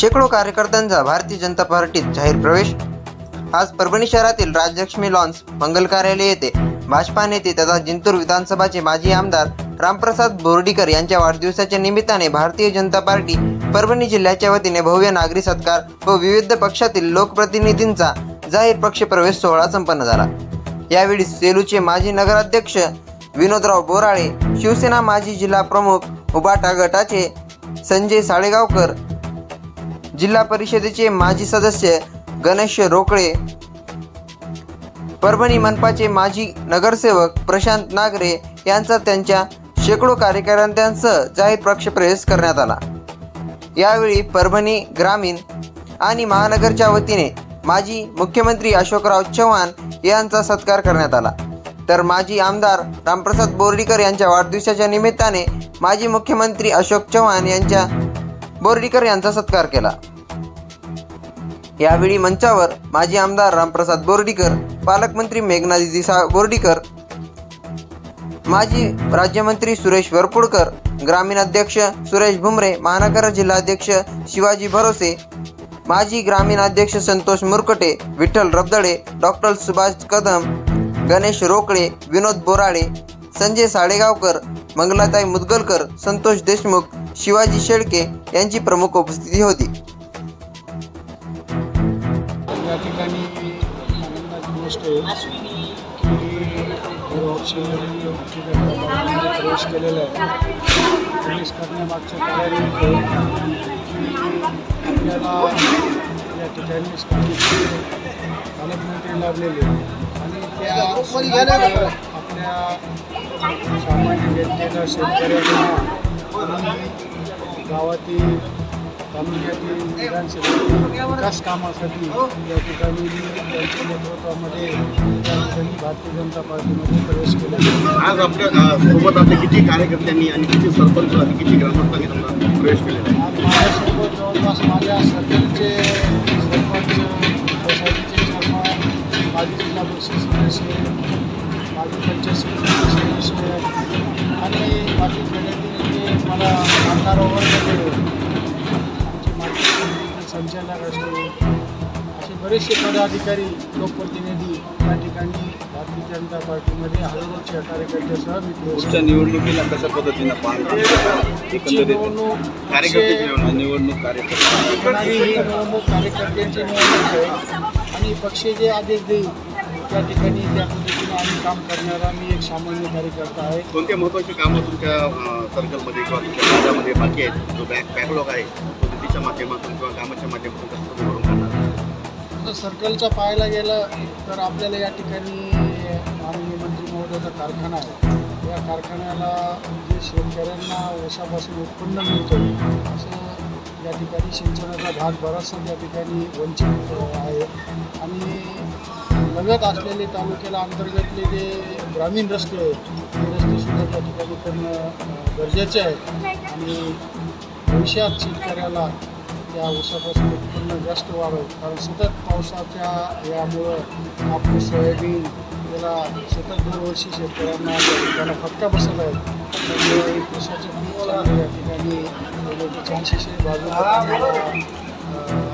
शेकडो कार्यकर्त्यांचा भारतीय जनता पार्टीत जाहीर प्रवेश। आज परभणी शहरातील राजलक्ष्मी लॉन्स मंगल कार्यालय येथे भाजपा नेते तथा जिंतूर विधानसभाचे माजी आमदार रामप्रसाद बोर्डीकर यांच्या वाढदिवसाच्या निमित्ताने भारतीय जनता पार्टी परभणी जिल्ह्याच्या वतीने भव्य नागरी सत्कार व विविध पक्षातील लोकप्रतिनिधींचा जाहीर पक्ष प्रवेश सोहळा संपन्न झाला। यावेळी सेलूचे माजी नगराध्यक्ष विनोदराव बोराळे, शिवसेना माजी जिल्हा प्रमुख उबाटा गटाचे संजय साळेगावकर, जिल्हा परिषदेचे माजी सदस्य गणेश रोकळे, परभणी मनपाचे माजी नगरसेवक प्रशांत नागरे यांचा त्यांच्या शेकडो कार्यकर्त्यांसह जाहीर पक्ष प्रवेश करण्यात आला। यावेळी परभणी ग्रामीण आणि महानगरच्या वतीने माजी मुख्यमंत्री अशोकराव चव्हाण यांचा सत्कार करण्यात आला, तर माजी आमदार रामप्रसाद बोर्डीकर यांच्या वाढदिवसाच्या निमित्ताने माजी मुख्यमंत्री अशोक चव्हाण यांच्या बोर्डीकर यांचा सत्कार केला। यावेळी मंचावर माजी आमदार रामप्रसाद बोर्डीकर, पालकमंत्री मेघनादिदी बोर्डीकर, माजी राज्यमंत्री सुरेश वरपुडकर, ग्रामीण अध्यक्ष सुरेश भुमरे, महानगर जिल्हाध्यक्ष शिवाजी भरोसे, माजी ग्रामीण अध्यक्ष संतोष मुरकटे, विठ्ठल रबदडे, डॉक्टर सुभाष कदम, गणेश रोकळे, विनोद बोराळे, संजय साळेगावकर, मंगलाताई मुदगलकर, संतोष देशमुख, शिवाजी शेळके यांची प्रमुख उपस्थिती होती। या ठिकाणी आनंदाची गोष्ट आहे की प्रवेश केलेला आहे। प्रवेश करण्यामागचं कारण आपल्याला या ठिकाणी पालकमंत्री लाभलेले आणि त्या आपल्या सामान्य जनतेला, शेतकऱ्यांना, गावातील तालुक्यातील विधानसभा विकास कामासाठी या ठिकाणी त्यांच्या नेतृत्वामध्ये भारतीय जनता पार्टीमध्ये प्रवेश केला। आज आपल्या सोबत आपले किती कार्यकर्त्यांनी आणि किती सरपंच आणि किती ग्रामस्थांनी प्रवेश केलेला आहे? आज माझ्यासोबत जवळपास माझ्या सर्कलचे सरपंच, सोसायटीचे चेअरमन, माजी जिल्हा परिषद सदस्य, माजी पंचायत समिती सदस्य आणि बाकी खेड्यातील मला आमदार वगैरे संचालक असतो, असे बरेचसे पदाधिकारी, लोकप्रतिनिधी या ठिकाणी भारतीय जनता पार्टीमध्ये हजारोच्या कार्यकर्त्यासह मी निवडणुकीला कशा पद्धतीनं निवडणूक कार्यकर्त्यांची निवडणूक आहे आणि पक्ष जे आदेश देईल त्या ठिकाणी त्या पद्धतीने आम्ही काम करणारा मी एक सामान्य कार्यकर्ता आहे। कोणत्या महत्त्वाची कामं तुमच्या सर्कलमध्ये किंवा तुमच्या राज्यामध्ये बाकी आहेत, जो बॅकलॉग आहे पद्धतीच्या माध्यमातून किंवा कामाच्या माध्यमातून कसं तुम्ही भरून काढणार? तर सर्कलचा पाहायला गेलं तर आपल्याला या ठिकाणी माननीय मंत्री महोदयाचा कारखाना आहे। या कारखान्याला जे शेतकऱ्यांना वर्षापासून उत्पन्न मिळतं असं या ठिकाणी सिंचनाचा भाग बराचसा या ठिकाणी वंचित आहे आणि लगत असलेले तालुक्याला अंतर्गतले जे ग्रामीण रस्ते आहेत ते रस्तेसुद्धा त्या ठिकाणी करणं गरजेचे आहे आणि भविष्यात शेतकऱ्याला या ऊसापासून उत्पन्न जास्त वाढेल, कारण सतत पावसाच्या यामुळं कापूस, सोयाबीन याला सतत दरवर्षी शेतकऱ्यांना त्याला फटका बसत आहे। त्यामुळे ऊसाचे पीक चांगलं या ठिकाणी चान्सेस आहे। बाजूला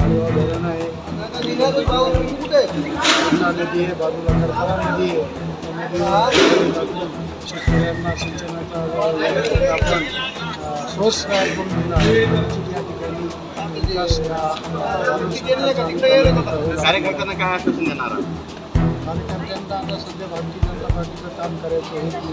आळेवा धरण आहे, नदी आहे, बाजूला करपरा नदी आहे, त्यामध्ये शेतकऱ्यांना सिंचनाचा आपण सोर्स तयार करून दिला या ठिकाणी विकास कार्यकर्त्यांना काय आश्वासन देणार? कार्यकर्त्यांना आता सध्या भारतीय जनता पार्टीचं काम करायचं आहे की